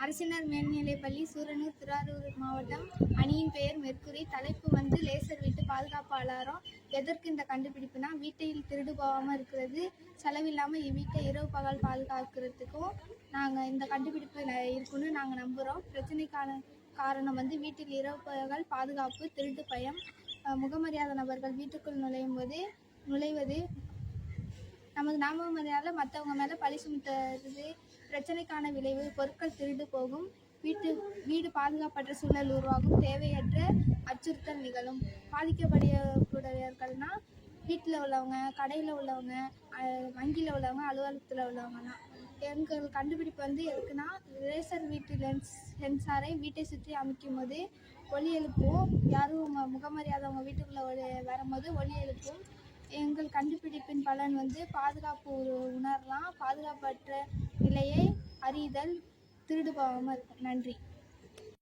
அரசினர் மேல்நிலைப்பள்ளி, சூரனூர், திருவாரூர் மாவட்டம். அணியின் பெயர் மெர்க்குரி. தலைப்பு லேசர் வீட்டு பாதுகாப்பு அலாரம். எதற்கு இந்த கண்டுபிடிப்புனா, வீட்டில் திருடு போகாமல் இருக்கிறது, செலவில்லாமல் வீட்டை இரவு பகல் பாதுகாக்கிறதுக்கும் நாங்கள் இந்த கண்டுபிடிப்பு இருக்குன்னு நாங்கள் நம்புகிறோம். பிரச்சனைக்கான காரணம் வீட்டில் இரவு பகல் பாதுகாப்பு, திருட்டு பயம், முகமறியாத நபர்கள் வீட்டுக்குள் நுழைவது, நமது நாமமரியாதையால் மற்றவங்க மேலே பழி சுமத்துறது. பிரச்சனைக்கான விளைவு: பொருட்கள் திருடு போகும், வீடு பாதுகாப்பற்ற சூழல் உருவாகும், தேவையற்ற அச்சுறுத்தல் நிகழும். பாதிக்கப்படக்கூடியவர்கள்னா வீட்டில் உள்ளவங்க, கடையில் உள்ளவங்க, வங்கியில் உள்ளவங்க, அலுவலகத்தில் உள்ளவங்கன்னா. எங்கள் கண்டுபிடிப்பு எதுக்குன்னா, லேசர் வீட்டு சென்சாரை வீட்டை சுற்றி அமைக்கும் போது ஒலி எழுப்பும். யாரும் முகமறியாதவங்க வீட்டுக்குள்ளே வரும்போது ஒலி எழுப்பும். எங்கள் கண்டுபிடிப்பின் பலன் பாதுகாப்பு உணரலாம், பாதுகாப்பற்ற நிலையை அறிதல், திருடு போகாமல் இருக்கும். நன்றி.